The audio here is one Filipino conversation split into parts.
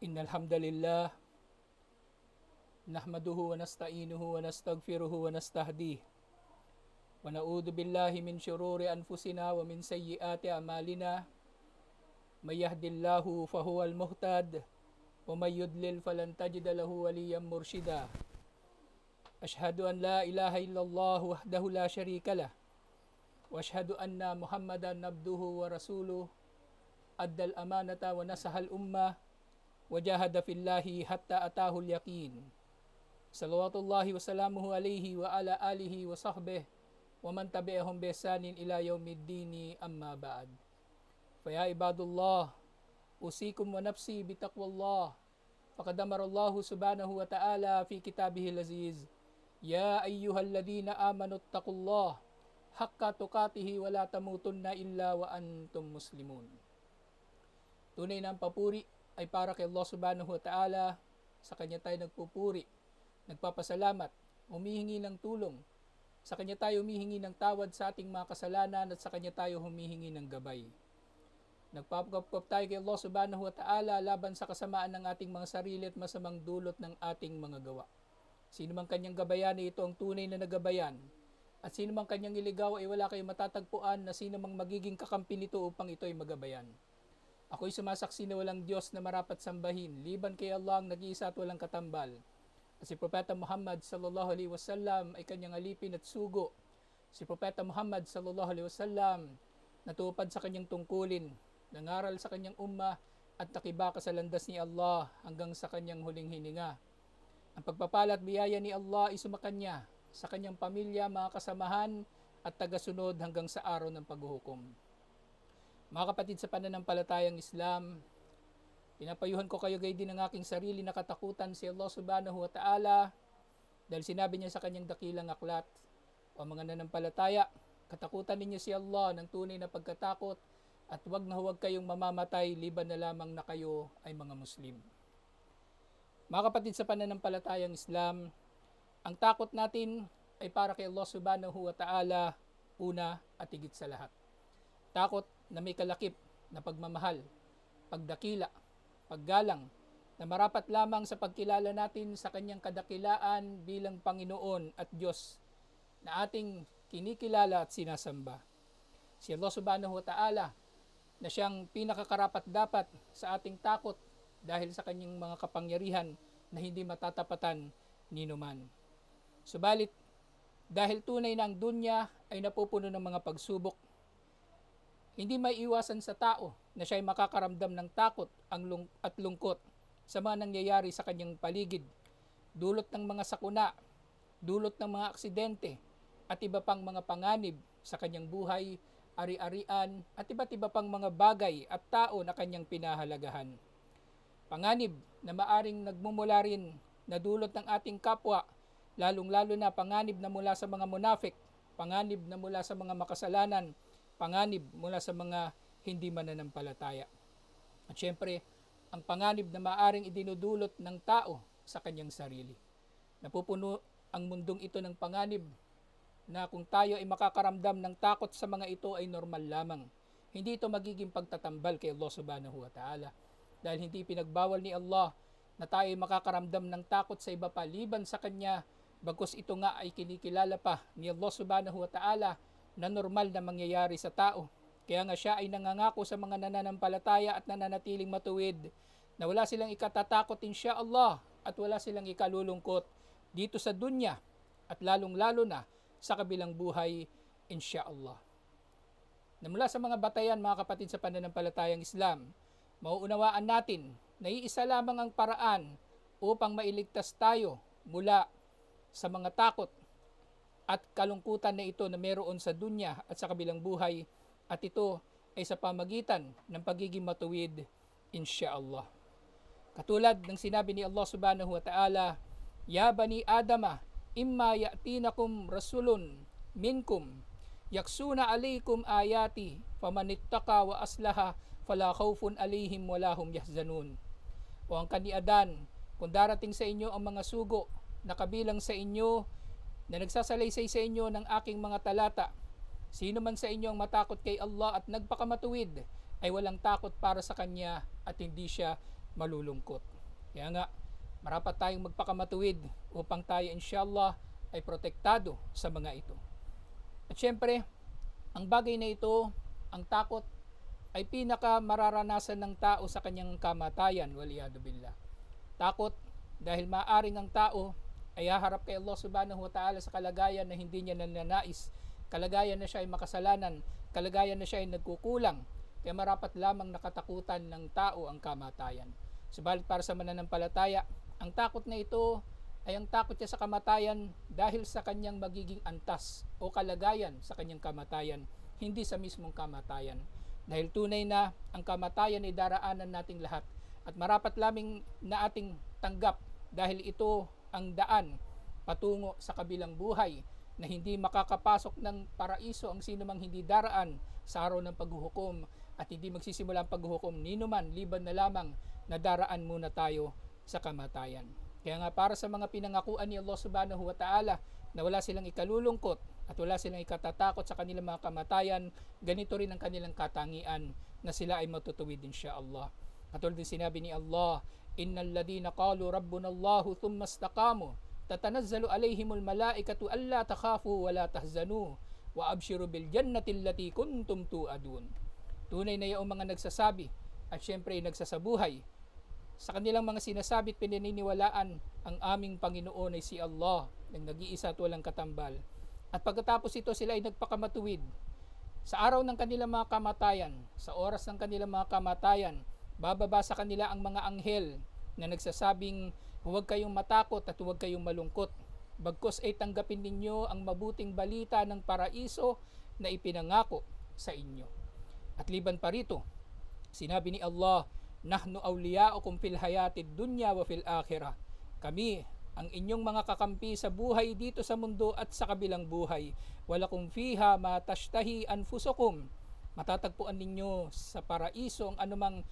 إن الحمد لله نحمده ونستعينه ونستغفره ونستهديه ونعوذ بالله من شرور أنفسنا ومن سيئات أعمالنا من يهد الله فهو المهتد ومن يضلل فلن تجد له وليا مرشدا أشهد أن لا إله إلا الله وحده لا شريك له وأشهد أن محمدا عبده ورسوله أدى الأمانة ونصح الأمة وجاهد في الله حتى أتاه اليقين صلوات الله وسلامه عليه وعلى آله وصحبه ومن تبعهم بإحسان إلى يوم الدين أما بعد فيا عباد الله أوصيكم ونفسي بتقوى الله فقد أمر الله سبحانه وتعالى في كتابه العزيز يا أيها الذين آمنوا اتقوا الله حق تقاته ولا تموتن إلا وأنتم مسلمون. Tunay na ang papuri ay para kay Allah subhanahu wa ta'ala. Sa Kanya tayo nagpupuri, nagpapasalamat, humihingi ng tulong. Sa Kanya tayo humihingi ng tawad sa ating mga kasalanan at sa Kanya tayo humihingi ng gabay. Nagpapagpap tayo kay Allah subhanahu wa ta'ala laban sa kasamaan ng ating mga sarili at masamang dulot ng ating mga gawa. Sino mang Kanyang gabayan ay ito ang tunay na nagabayan. At sino mang Kanyang iligaw ay wala kayong matatagpuan na sino mang magiging kakampi nito upang ito ay magabayan. Ako'y sumasaksi na walang Diyos na marapat sambahin, liban kay Allah ang nag-iisa at walang katambal. At si Propeta Muhammad sallallahu alaihi wasallam ay kanyang alipin at sugo. Si Propeta Muhammad sallallahu alaihi wasallam natupad sa kanyang tungkulin, nangaral sa kanyang umma at nakibaka sa landas ni Allah hanggang sa kanyang huling hininga. Ang pagpapala at biyaya ni Allah ay sumakanya sa kanyang pamilya, mga kasamahan at tagasunod hanggang sa araw ng paghuhukom. Mga kapatid sa pananampalatayang Islam, pinapayuhan ko kayo gayon din ng aking sarili na katakutan si Allah subhanahu wa ta'ala dahil sinabi niya sa kanyang dakilang aklat, o mga nanampalataya, katakutan ninyo si Allah ng tunay na pagkatakot at huwag kayong mamamatay liban na lamang na kayo ay mga Muslim. Mga kapatid sa pananampalatayang Islam, ang takot natin ay para kay Allah subhanahu wa ta'ala una at higit sa lahat. Takot na may kalakip na pagmamahal, pagdakila, paggalang, na marapat lamang sa pagkilala natin sa kanyang kadakilaan bilang Panginoon at Diyos na ating kinikilala at sinasamba. Si Allah subhanahu wa ta'ala na siyang pinakakarapat-dapat sa ating takot dahil sa kanyang mga kapangyarihan na hindi matatapatan ni numan. Subalit, dahil tunay na ang dunya ay napupuno ng mga pagsubok, hindi may iwasan sa tao na siya ay makakaramdam ng takot at lungkot sa mga nangyayari sa kanyang paligid, dulot ng mga sakuna, dulot ng mga aksidente, at iba pang mga panganib sa kanyang buhay, ari-arian, at iba't iba pang mga bagay at tao na kanyang pinahalagahan. Panganib na maaring nagmumula rin na dulot ng ating kapwa, lalong-lalo na panganib na mula sa mga munafik, panganib na mula sa mga makasalanan, panganib mula sa mga hindi mananampalataya. At syempre, ang panganib na maaring idinudulot ng tao sa kanyang sarili. Napupuno ang mundong ito ng panganib na kung tayo ay makakaramdam ng takot sa mga ito ay normal lamang. Hindi ito magiging pagtatambal kay Allah subhanahu wa ta'ala. Dahil hindi pinagbawal ni Allah na tayo ay makakaramdam ng takot sa iba paliban sa Kanya, bagkus ito nga ay kinikilala pa ni Allah subhanahu wa ta'ala na normal na mangyayari sa tao. Kaya nga siya ay nangangako sa mga nananampalataya at nananatiling matuwid na wala silang ikatatakot insyaallah at wala silang ikalulungkot dito sa dunya at lalong-lalo na sa kabilang buhay insyaallah. Na mula sa mga batayan, mga kapatid sa pananampalatayang Islam, mauunawaan natin na iisa lamang ang paraan upang mailigtas tayo mula sa mga takot at kalungkutan na ito na meron sa dunya at sa kabilang buhay, at ito ay sa pamagitan ng pagiging matuwid insyaallah. Katulad ng sinabi ni Allah subhanahu wa ta'ala, Ya bani Adama, imma ya'tinakum rasulun minkum, yaksuna alaykum ayati, famanittaka wa aslaha, fala khawfun alayhim wala hum yahzanun. O ang kani Adan, kung darating sa inyo ang mga sugo na kabilang sa inyo na nagsasalaysay sa inyo ng aking mga talata, sino man sa inyo ang matakot kay Allah at nagpakamatuwid ay walang takot para sa Kanya at hindi siya malulungkot. Kaya nga, marapat tayong magpakamatuwid upang tayo inshallah ay protektado sa mga ito. At syempre, ang bagay na ito, ang takot, ay pinaka mararanasan ng tao sa kanyang kamatayan, waliyadu billah. Takot dahil maaring ang tao ay haharap kay Allah subhanahu wa ta'ala sa kalagayan na hindi niya nananais, kalagayan na siya ay makasalanan, kalagayan na siya ay nagkukulang, kaya marapat lamang nakatakutan ng tao ang kamatayan. Subalit para sa mananampalataya, ang takot na ito ay ang takot niya sa kamatayan dahil sa kanyang magiging antas o kalagayan sa kanyang kamatayan, hindi sa mismong kamatayan. Dahil tunay na ang kamatayan ay daraanan nating lahat at marapat lamang na ating tanggap dahil ito ang daan patungo sa kabilang buhay na hindi makakapasok ng paraiso ang sino mang hindi daraan sa araw ng paghuhukom at hindi magsisimula ang paghuhukom ninuman liban na lamang na daraan muna tayo sa kamatayan. Kaya nga para sa mga pinangakuan ni Allah subhanahu wa ta'ala na wala silang ikalulungkot at wala silang ikatatakot sa kanilang mga kamatayan, ganito rin ang kanilang katangian na sila ay matutuwid insyaallah. Katulad din sinabi ni Allah, innal ladina qalu rabbuna Allahu thumma istaqamu tatanazzalu alaihimul malaikatu alla takhafu wa la tahzanu wa abshiru bil jannati allati kuntum tu'adun. Tunay na yung mga nagsasabi at syempre nagsasabuhay sa kanilang mga sinasabi at pinaniniwalaan ang aming Panginoon ay si Allah ng nag-iisa at walang katambal. At pagkatapos ito sila ay nagpakamatuwid sa araw ng kanilang mga kamatayan, sa oras ng kanilang mga kamatayan, bababa sa kanila ang mga anghel na nagsasabing huwag kayong matakot at huwag kayong malungkot. Bagkus ay tanggapin ninyo ang mabuting balita ng paraiso na ipinangako sa inyo. At liban pa rito, sinabi ni Allah, nahnu awliyaukum fil hayatid dunya wa fil akhirah. Kami ang inyong mga kakampi sa buhay dito sa mundo at sa kabilang buhay. Walakum fiha ma tashtahi anfusukum. Matatagpuan ninyo sa paraiso ang anumang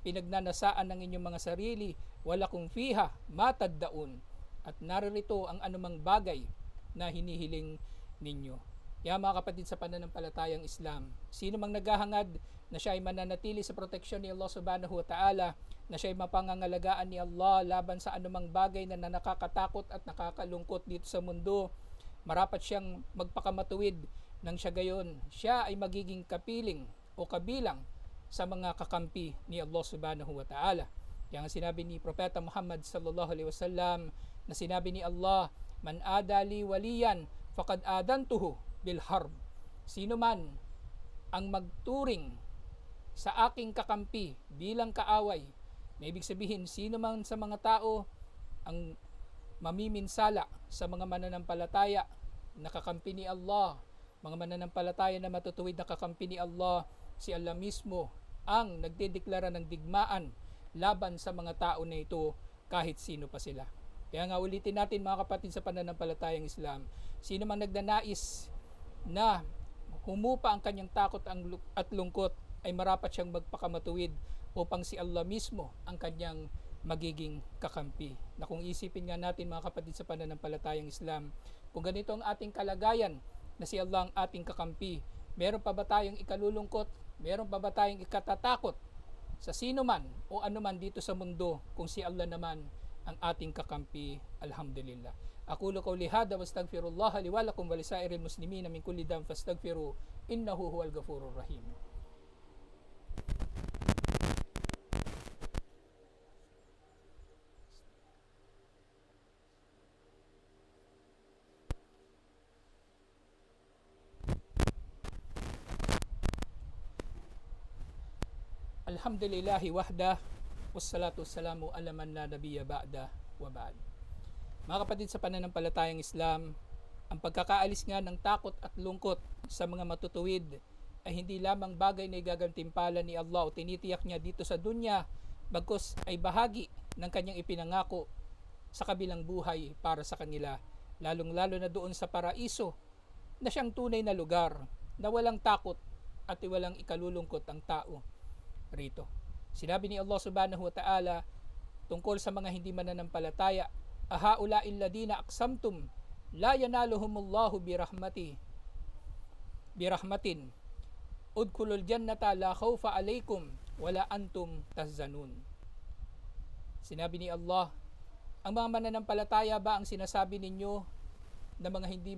pinagnanasaan ng inyong mga sarili. Walakum fiha ma taddaun. At naririto ang anumang bagay na hinihiling ninyo. Kaya mga kapatid sa pananampalatayang Islam, sino mang naghahangad na siya ay mananatili sa proteksyon ni Allah subhanahu wa ta'ala, na siya ay mapangangalagaan ni Allah laban sa anumang bagay na nakakatakot at nakakalungkot dito sa mundo, marapat siyang magpakamatuwid nang siya gayon, siya ay magiging kapiling o kabilang sa mga kakampi ni Allah subhanahu wa ta'ala. Kaya nga sinabi ni Propeta Muhammad sallallahu alaihi wasallam na sinabi ni Allah, man adali waliyan faqad adantuhu bil harb. Sino man ang magturing sa aking kakampi bilang kaaway, na ibig sabihin sino man sa mga tao ang mamiminsala sa mga mananampalataya na kakampi ni Allah, mga mananampalataya na matutuwid na kakampi ni Allah, si Allah mismo ang nagdedeklara ng digmaan laban sa mga tao na ito kahit sino pa sila. Kaya nga ulitin natin mga kapatid sa pananampalatayang Islam, sino man nagnanais na humupa ang kanyang takot at lungkot ay marapat siyang magpakamatuwid upang si Allah mismo ang kanyang magiging kakampi. Na kung isipin nga natin mga kapatid sa pananampalatayang Islam, kung ganito ang ating kalagayan na si Allah ang ating kakampi, meron pa ba tayong ikalulungkot? Meron pa ba tayong ikatatakot sa sino man o anuman dito sa mundo kung si Allah naman ang ating kakampi? Alhamdulillah. Aqulu qawli hadha wastaghfirullah li wa lakum wa lisairil muslimin min kulli dhanbin fastaghfiru innahu huwal ghafurur rahim. Alhamdulillahi wahda wassalatu wassalamu ala man la nabiyya ba'da wa ba'd. Mga kapatid sa pananampalatayang Islam, ang pagkakaalis nga ng takot at lungkot sa mga matutuwid ay hindi lamang bagay na igagantimpala ni Allah o tinitiyak niya dito sa dunya, bagkus ay bahagi ng kanyang ipinangako sa kabilang buhay para sa kanila, lalong-lalo na doon sa paraiso na siyang tunay na lugar na walang takot at walang ikalulungkot ang tao rito. Sinabi ni Allah subhanahu wa ta'ala tungkol sa mga hindi mananampalataya, ahaula'il ladina aqsamtum la yanaluhumullahu birahmatin udkhulul jannata la khawfa alaykum wala antum tahzanun. Sinabi ni Allah, ang mga mananampalataya ba ang sinasabi ninyo na mga hindi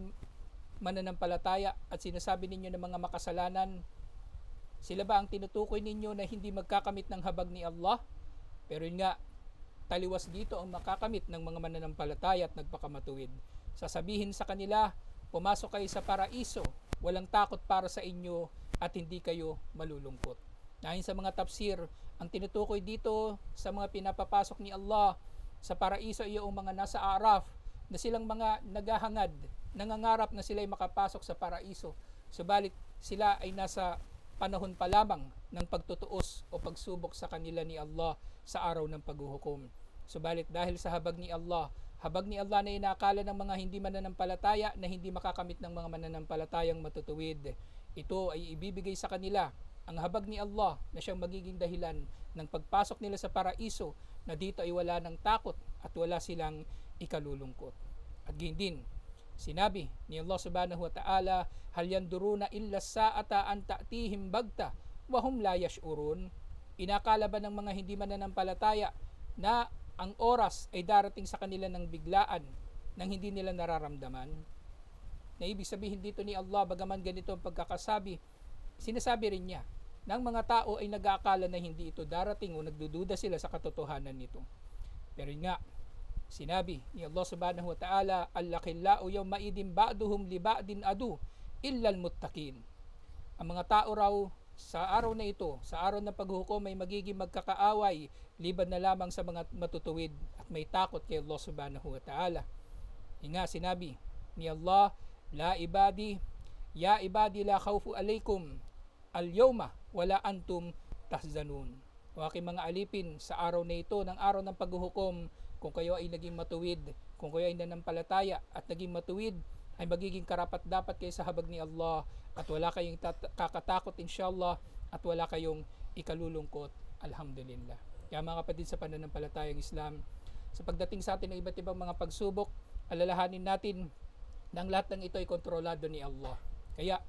mananampalataya at sinasabi ninyo na mga makasalanan? Sila ba ang tinutukoy ninyo na hindi magkakamit ng habag ni Allah? Pero yun nga, taliwas dito ang makakamit ng mga mananampalataya at nagpakamatuwid. Sasabihin sa kanila, pumasok kayo sa paraiso, walang takot para sa inyo at hindi kayo malulungkot. Ayon sa mga tafsir, ang tinutukoy dito sa mga pinapapasok ni Allah sa paraiso ay yung mga nasa Araf na silang mga naghahangad, nangangarap na sila ay makapasok sa paraiso. Subalit sila ay nasa panahon pa lamang ng pagtutuos o pagsubok sa kanila ni Allah sa araw ng paghuhukom. Subalit dahil sa habag ni Allah na inaakala ng mga hindi mananampalataya na hindi makakamit ng mga mananampalatayang matutuwid, ito ay ibibigay sa kanila ang habag ni Allah na siyang magiging dahilan ng pagpasok nila sa paraiso, na dito ay wala ng takot at wala silang ikalulungkot. At gayon din, sinabi ni Allah subhanahu wa ta'ala, hal yanduruna illa sa'ata an ta'tihim bagta wa hum la yash'urun. Inakala ba ng mga hindi mananampalataya na ang oras ay darating sa kanila ng biglaan nang hindi nila nararamdaman? Na ibig sabihin dito ni Allah, bagaman ganito ang pagkakasabi, sinasabi rin niya na ang mga tao ay nag-aakala na hindi ito darating o nagdududa sila sa katotohanan nito. Pero nga, sinabi ni Allah subhanahu wa ta'ala, al-lakhillau yawma idin ba'duhum li ba'din adu illa al-muttaqin. Ang mga tao raw sa araw na ito, sa araw ng paghuhukom, ay magiging magkakaaway liban na lamang sa mga matutuwid at may takot kay Allah subhanahu wa ta'ala. Nga, sinabi ni Allah, la ibadi, ya ibadi la khawfu alaykum al-yawma wala antum tahzanun. O aking mga alipin, sa araw na ito, ng araw ng paghuhukom, kung kayo ay naging matuwid, kung kayo ay nanampalataya at naging matuwid, ay magiging karapat dapat kayo sa habag ni Allah at wala kayong kakatakot inshallah at wala kayong ikalulungkot, alhamdulillah. Kaya mga kapatid sa pananampalatayang Islam, sa pagdating sa atin ng iba't ibang mga pagsubok, alalahanin natin na ang lahat ng ito ay kontrolado ni Allah. Kaya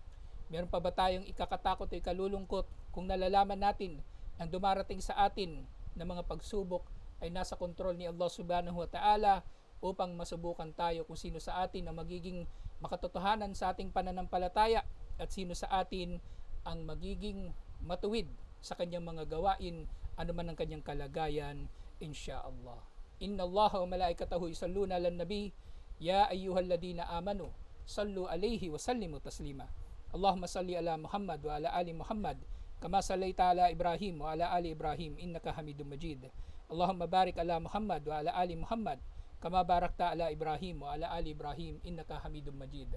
meron pa ba tayong ikakatakot o ikalulungkot kung nalalaman natin ang dumarating sa atin na mga pagsubok ay nasa kontrol ni Allah subhanahu wa ta'ala, upang masubukan tayo kung sino sa atin ang magiging makatotohanan sa ating pananampalataya at sino sa atin ang magiging matuwid sa kanyang mga gawain, anuman ang kanyang kalagayan, insha'Allah. Inna Allah wa malaikatahu yusalluna lan nabi, ya ayyuhalladhina amanu sallu alayhi wa sallimu taslima. Allahumma salli ala Muhammad wa ala ali Muhammad kama sallaita ala Ibrahim wa ala ali Ibrahim innaka Hamidum Majid. Allahumma barik ala Muhammad wa ala ali Muhammad kama barakta ala Ibrahim wa ala ali Ibrahim innaka Hamidum Majid.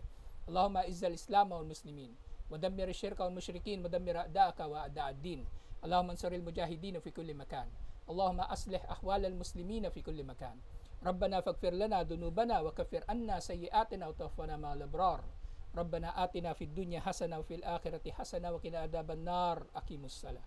Allahumma izzal Islam wal muslimin wa dammir ash-shirka wal mushrikin wa dammir a'da'aka wa a'da'ad-din. Allahumma ansuril mujahidin fi kulli makan. Allahumma aslih ahwal al-muslimin fi kulli makan. Rabbana faghfir lana dhunubana wa kaffir anna sayyi'atina wa tawaffana ma'al abrar. Rabbana atina fid dunya hasana wa fil akhirati hasana wa qina adhaban nar. Aqimus salah.